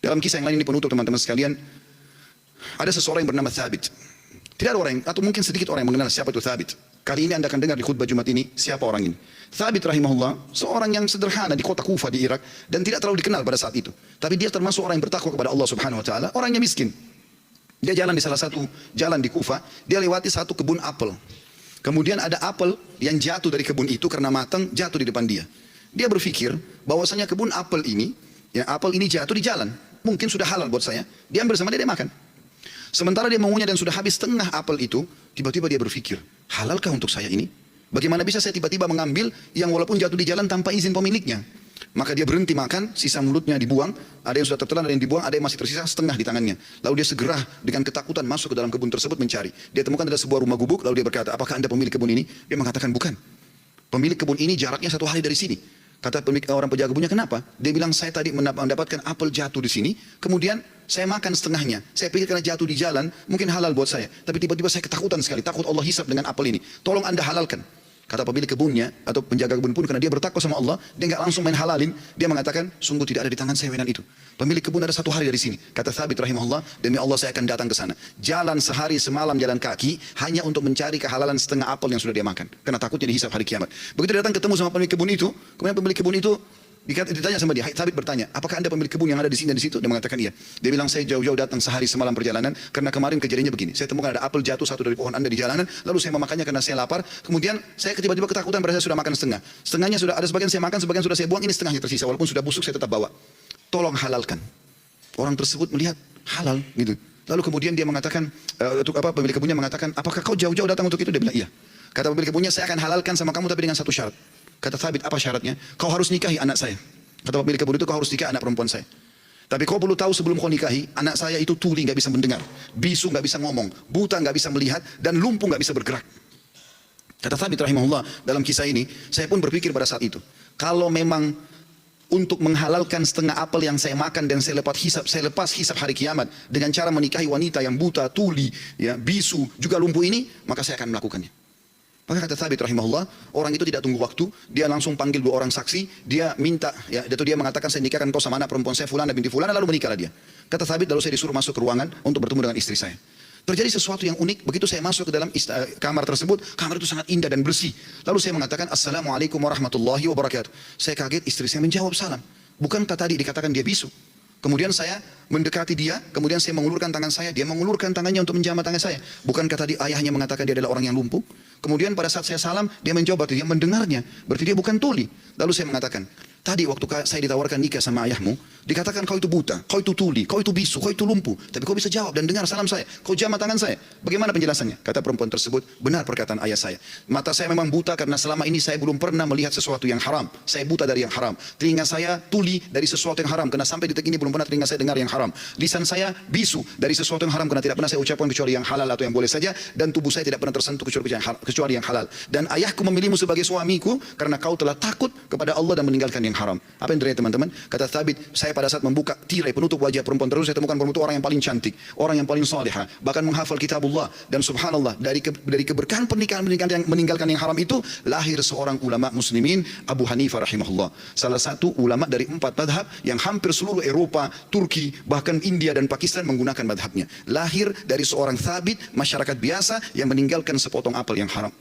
Dalam kisah yang lain ini penutup teman-teman sekalian, ada seseorang yang bernama Thabit. Tidak ada orang, atau mungkin sedikit orang yang mengenal siapa itu Thabit. Kali ini anda akan dengar di khutbah Jumat ini, siapa orang ini. Thabit rahimahullah, seorang yang sederhana di kota Kufa di Irak, dan tidak terlalu dikenal pada saat itu. Tapi dia termasuk orang yang bertakwa kepada Allah subhanahu wa ta'ala, orang yang miskin. Dia jalan di salah satu jalan di Kufa, dia lewati satu kebun apel. Kemudian ada apel yang jatuh dari kebun itu karena matang, jatuh di depan dia. Dia berpikir bahwasanya kebun apel ini, ya apel ini jatuh di jalan. Mungkin sudah halal buat saya, dia ambil sama dia makan. Sementara dia mengunyah dan sudah habis setengah apel itu, tiba-tiba dia berpikir, halalkah untuk saya ini? Bagaimana bisa saya tiba-tiba mengambil yang walaupun jatuh di jalan tanpa izin pemiliknya? Maka dia berhenti makan, sisa mulutnya dibuang, ada yang sudah tertelan, ada yang dibuang, ada yang masih tersisa setengah di tangannya. Lalu dia segera dengan ketakutan masuk ke dalam kebun tersebut mencari. Dia temukan ada sebuah rumah gubuk, lalu dia berkata, apakah anda pemilik kebun ini? Dia mengatakan bukan. Pemilik kebun ini jaraknya 1 hari dari sini. Kata orang penjaga kebunnya, kenapa? Dia bilang, saya tadi mendapatkan apel jatuh di sini, kemudian saya makan setengahnya. Saya pikir karena jatuh di jalan, mungkin halal buat saya. Tapi tiba-tiba saya ketakutan sekali, takut Allah hisab dengan apel ini. Tolong anda halalkan. Kata pemilik kebunnya, atau penjaga kebun pun, karena dia bertakwa sama Allah, dia nggak langsung main halalin, dia mengatakan, sungguh tidak ada di tangan saya wenan itu. Pemilik kebun ada 1 hari dari sini. Kata Thabit rahimahullah, demi Allah saya akan datang ke sana. Jalan sehari semalam jalan kaki, hanya untuk mencari kehalalan setengah apel yang sudah dia makan. Karena takutnya dihisab hari kiamat. Begitu dia datang ketemu sama pemilik kebun itu, kemudian pemilik kebun itu, ditanya sama dia, Thabit bertanya, apakah anda pemilik kebun yang ada di sini dan di situ? Dia mengatakan iya. Dia bilang, saya jauh-jauh datang sehari semalam perjalanan, karena kemarin kejadiannya begini. Saya temukan ada apel jatuh satu dari pohon anda di jalanan, lalu saya memakannya karena saya lapar. Kemudian saya tiba-tiba ketakutan pada saya sudah makan setengah. Setengahnya sudah ada, sebagian saya makan, sebagian sudah saya buang, ini setengahnya tersisa. Walaupun sudah busuk saya tetap bawa. Tolong halalkan. Orang tersebut melihat halal gitu. Lalu kemudian dia mengatakan, pemilik kebunnya mengatakan, apakah kau jauh-jauh datang untuk itu? Dia bilang iya. Kata pemilik kebunnya, saya akan halalkan sama kamu tapi dengan satu syarat. Kata Thabit, apa syaratnya? Kau harus nikahi anak saya. Kata pemilik kebun itu, kau harus nikahi anak perempuan saya. Tapi kau perlu tahu sebelum kau nikahi, anak saya itu tuli, nggak bisa mendengar, bisu nggak bisa ngomong, buta nggak bisa melihat, dan lumpuh nggak bisa bergerak. Kata Thabit rahimahullah, dalam kisah ini, saya pun berpikir pada saat itu, kalau memang untuk menghalalkan setengah apel yang saya makan dan saya lepas hisab hari kiamat dengan cara menikahi wanita yang buta, tuli, ya, bisu, juga lumpuh ini, maka saya akan melakukannya. Maka kata Thabit rahimahullah, orang itu tidak tunggu waktu, dia langsung panggil 2 orang saksi, dia minta, ya, dia mengatakan saya nikahkan kau sama anak perempuan saya Fulana binti Fulana, lalu menikahlah dia. Kata Thabit, lalu saya disuruh masuk ke ruangan untuk bertemu dengan istri saya. Terjadi sesuatu yang unik, begitu saya masuk ke dalam kamar tersebut, kamar itu sangat indah dan bersih. Lalu saya mengatakan, Assalamualaikum warahmatullahi wabarakatuh. Saya kaget, istri saya menjawab salam. Bukankah tadi dikatakan dia bisu? Kemudian saya mendekati dia, kemudian saya mengulurkan tangan saya, dia mengulurkan tangannya untuk menjamah tangan saya. Bukankah tadi ayahnya mengatakan dia adalah orang yang lumpuh? Kemudian pada saat saya salam, dia menjawab, dia mendengarnya, berarti dia bukan tuli. Lalu saya mengatakan, tadi waktu saya ditawarkan nikah sama ayahmu, dikatakan kau itu buta, kau itu tuli, kau itu bisu, kau itu lumpuh. Tapi kau bisa jawab dan dengar salam saya, kau jamah tangan saya. Bagaimana penjelasannya? Kata perempuan tersebut, benar perkataan ayah saya. Mata saya memang buta karena selama ini saya belum pernah melihat sesuatu yang haram. Saya buta dari yang haram. Telinga saya tuli dari sesuatu yang haram, karena sampai detik ini belum pernah telinga saya dengar yang haram. Lisan saya bisu dari sesuatu yang haram, karena tidak pernah saya ucapkan kecuali yang halal atau yang boleh saja. Dan tubuh saya tidak pernah tersentuh kecuali yang halal. Dan ayahku memilihmu sebagai suamiku karena kau telah takut kepada Allah dan meninggalkan yang haram. Apa yang terjadi teman-teman? Kata Thabit, saya pada saat membuka tirai penutup wajah perempuan terus, saya temukan perempuan itu orang yang paling cantik, orang yang paling salihah, bahkan menghafal kitabullah. Dan subhanallah, dari keberkahan pernikahan yang meninggalkan yang haram itu, lahir seorang ulama muslimin, Abu Hanifah rahimahullah. Salah satu ulama dari 4 madhab yang hampir seluruh Eropa, Turki, bahkan India dan Pakistan menggunakan madhabnya. Lahir dari seorang Thabit, masyarakat biasa yang meninggalkan sepotong apel yang haram.